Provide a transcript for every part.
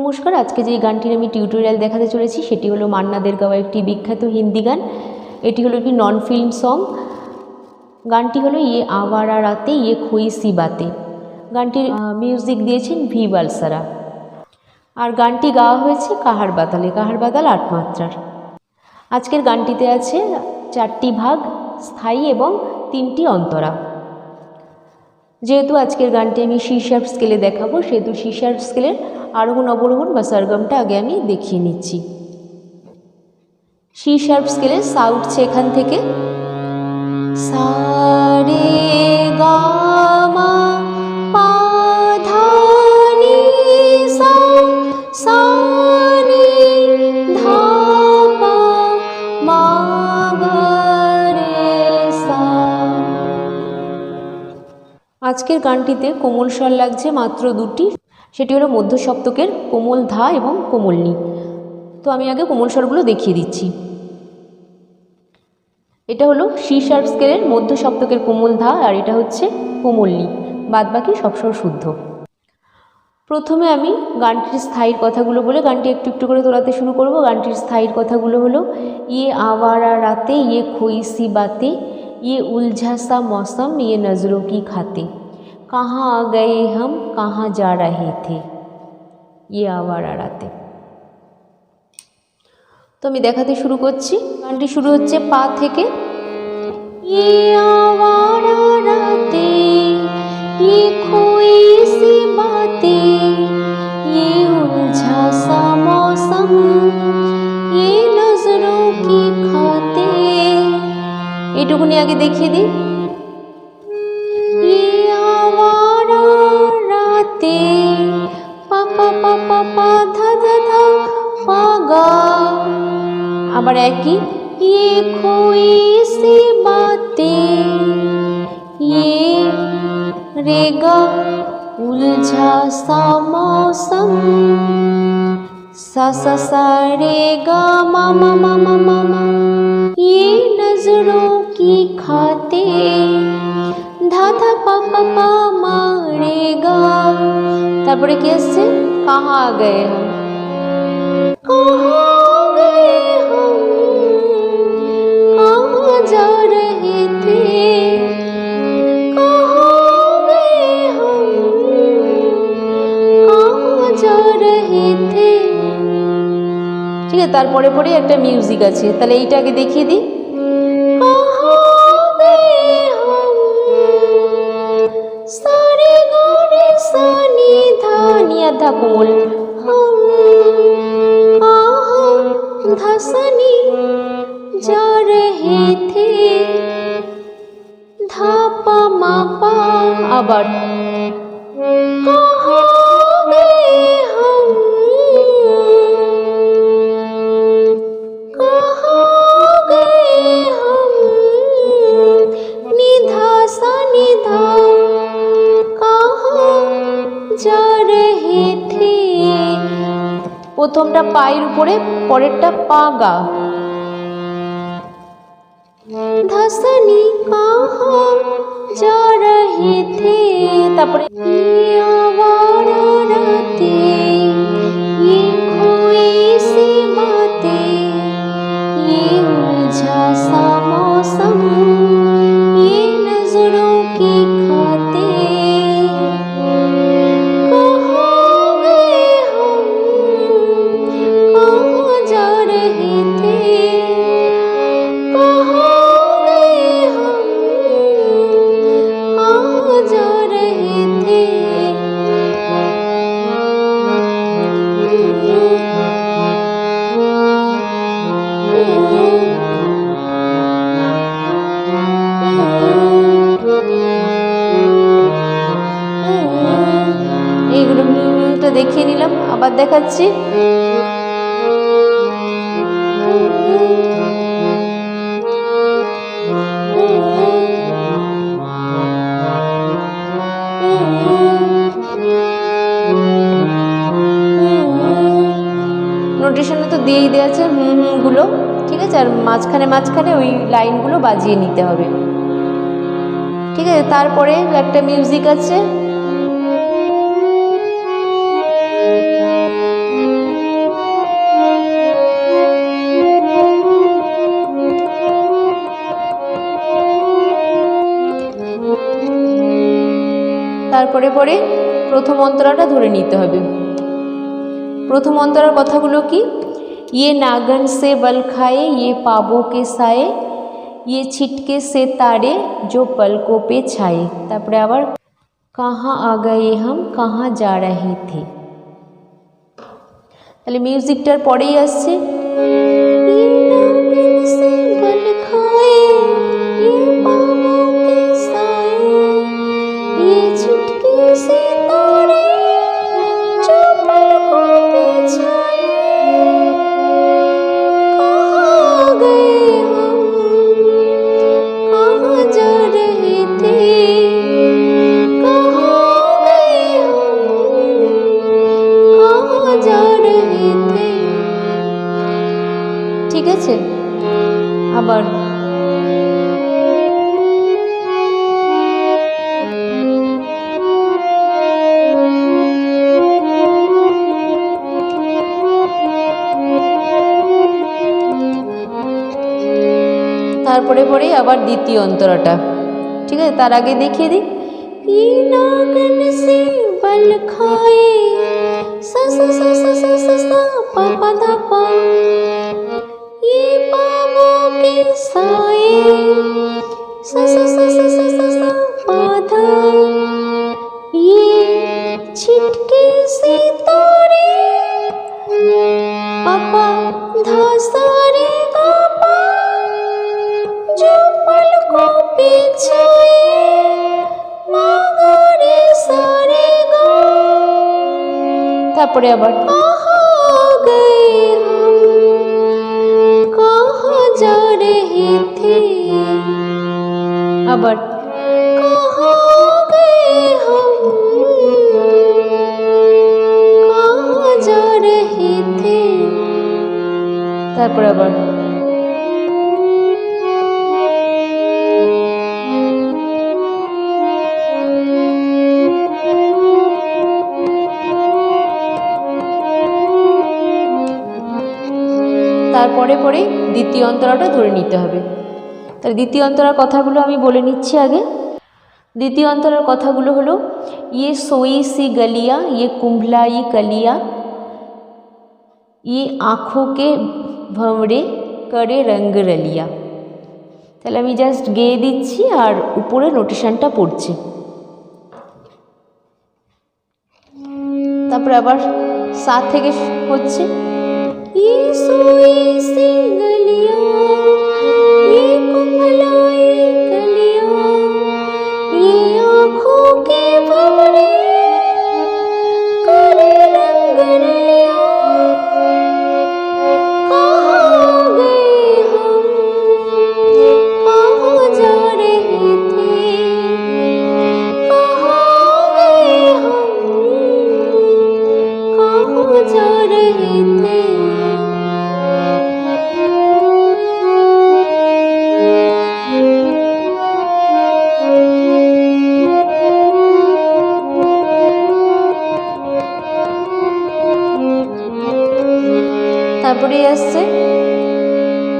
নমস্কার, আজকে যে গানটির আমি টিউটোরিয়াল দেখাতে চলেছি সেটি হলো মান্না দের গাওয়া একটি বিখ্যাত হিন্দি গান। এটি হলো একটি নন ফিল্ম সং। গানটি হলো ইয়ে আওয়ারা রাতে ইয়ে খোই সি বাতে। গানটির মিউজিক দিয়েছেন ভি বালসারা। আর গানটি গাওয়া হয়েছে কাহার বাতালে, কাহার বাতাল 8 মাত্রার। আজকের গানটিতে আছে 4টি ভাগ স্থায়ী এবং 3টি অন্তরা। যেহেতু আজকের গানটি আমি সি শার্প স্কেলে দেখাবো, সেহেতু সি শার্প স্কেলের আরোহণ অবরোহণ বা সরগমটা আগে আমি দেখিয়ে নিচ্ছি। সি শার্প স্কেলের সা উঠছে এখান থেকে, সা রে গা মা পা ধা নি সা, সা নি ধা পা মা গা রে সা। আজকের গানটিতে কোমল স্বর লাগছে মাত্র 2টি, সেটি হলো মধ্য সপ্তকের কোমল ধা এবং কোমল নি। তো আমি আগে কোমল স্বরগুলো দেখিয়ে দিচ্ছি। এটা হলো সি শার্প স্কেলের মধ্য সপ্তকের কোমল ধা, আর এটা হচ্ছে কোমল নি, বাদবাকি সব স্বর শুদ্ধ। প্রথমে আমি গানটির স্থায়ীর কথাগুলো বলে গানটি একটু একটু করে তোলাতে শুরু করব। গানটির স্থায়ীর কথাগুলো হলো ইয়ে আওয়ারা রাতে ইয়ে খোই সি বাতে, ইয়ে উলঝা সা মৌসম ইয়ে নজरों की खाते, कहाँ आ गए हम कहाँ जा रहे थे, ইয়ে আওয়ারা রাতে। তো আমি দেখাতে শুরু করছি। গানটি শুরু হচ্ছে পা থেকে, ইয়ে আওয়ারা রাতে ইয়ে খোই সি বাতে, ইয়ে উলঝা সা মৌসম ইয়ে নজरों की खाते। এইটুকুনি আগে দেখিয়ে দিই। ইয়ে আওয়ারা রাতে পা পা পা পা পা ধা ধা ধা পা গা, আবার একই, ইয়ে খোই সি বাতে ইয়ে রে গা উলঝা সা মৌসম, सा सा सा रे गा मा मा मा मा मा मा, ये नजरों की खाते, धा धा पा पा पा मा रे गा। তারপরে কি আসছে, कहाँ आ गए हम, कहाँ आ गए हम कहाँ जा रहे थे, कहाँ आ गए हम कहाँ जा रहे थे। ঠিক আছে, তারপরে পরে একটা মিউজিক আছে, তাহলে এইটাকে দেখিয়ে দিই। ধা কোমল, ধসনি যা রহে থে, ধা পা মা পা, আবার প্রথমটা পায়ের উপরে, পরেরটা পা গা, ধসনি কাহা যা রহে থে, তারপরে আওয়ারা রাতে ইয়ে খোই সি বাতে, ইয়ে উলঝা সা মৌসম ইয়ে নজरों की खाते, এইগুলো মিউজিকটা দেখিয়ে নিলাম, আবার দেখাচ্ছি। নোটেশনে তো দিয়েই দেওয়া আছে গুলো, ঠিক আছে, আর মাঝখানে মাঝখানে ওই লাইনগুলো বাজিয়ে নিতে হবে, ঠিক আছে। তারপরে একটা মিউজিক আছে, তারপরে পরে প্রথম অন্তরাটা ধরে নিতে হবে। প্রথম অন্তরার কথাগুলো কি? ये नागन से बल खाए, ये पाबों के साए, ये छिटके से तारे जो पलकों पे छाए। তারপরে আবার कहाँ आ गए हम कहाँ जा रहे थे। তাহলে মিউজিকটার পরেই আসছে ये नागन से बल खाए, ये पाबों के साए, ये छिटके से तारे जो पलकों पे छाए। ঠিক আছে, আবার তারপরে পরেই আবার দ্বিতীয় অন্তরাটা। ঠিক আছে, তার আগে দেখিয়ে দিই ये नागन से बल खाए, सा सा सा सा सा सा सा पा पा धा पा, ये पाबों के साए, सा सा सा सा सा सा सा पा धा, ये छिटके से तारे पा पा धा सा रे गा पा, जो पलकों पे छाए তারপরে আবার कहाँ गए हम कहाँ जा रहे थे, আবার कहाँ गए हम कहाँ जा रहे थे, তারপরে আবার তারপরে পরে দ্বিতীয় অন্তরাটা ধরে নিতে হবে। তাহলে দ্বিতীয় অন্তরার কথাগুলো আমি বলে নিচ্ছি আগে। দ্বিতীয় অন্তরার কথাগুলো হলো ये सोई सी गलियाँ ये कुंभलाई कलियाँ, ये आँखों के भंवरे करे रंग रलिया। তাহলে আমি জাস্ট গেয়ে দিচ্ছি আর উপরে নোটেশনটা পড়ছি। তারপরে আবার সাত থেকে হচ্ছে ये सोई सी गलियाँ ये कुंभलाई कलियाँ, ये आँखों के भंवरे करे रंग रलिया, कहाँ गए हम कहाँ जा रहे थे, कहाँ गए हम कहाँ जा रहे थे। তারপরে আসছে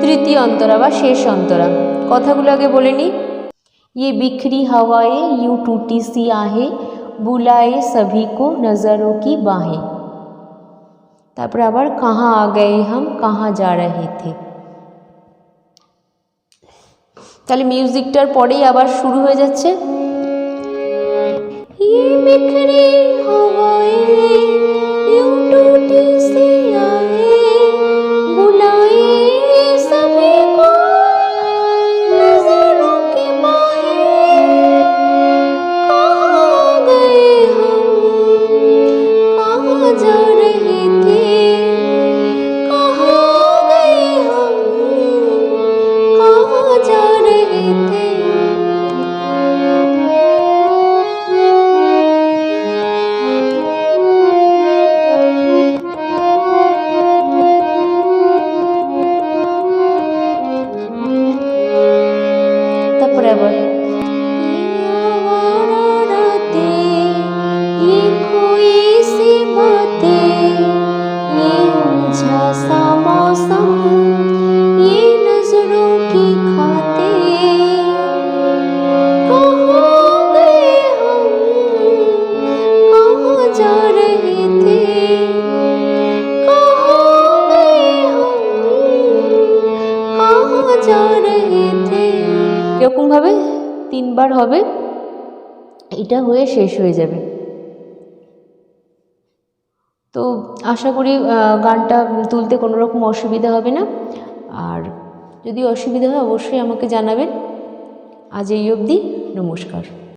তৃতীয় অন্তরা বা শেষ অন্তরা। কথাগুলো আগে বলে নিই। ये बिखरी हवाएं यूं टूटी सी आहें, बुलाए सभी को नज़रों की बाहें। তারপরে আবার कहाँ आ गए हम कहाँ जा रहे थे। তাহলে মিউজিকটার পরেই আবার শুরু হয়ে যাচ্ছে ये बिखरी हवाएं यूं टूटी सी आहें, बुलाए सभी को नज़रों की बाहें, कहाँ गए हम कहाँ जा रहे थे, कहाँ गए हम कहाँ जा रहे थे। जा रहे थे। এরকমভাবে 3 বার হবে, এটা হয়ে শেষ হয়ে যাবে। তো আশা করি গানটা তুলতে কোনো রকম অসুবিধা হবে না। আর যদি অসুবিধা হয় অবশ্যই আমাকে জানাবেন। আজ এই অবধি, নমস্কার।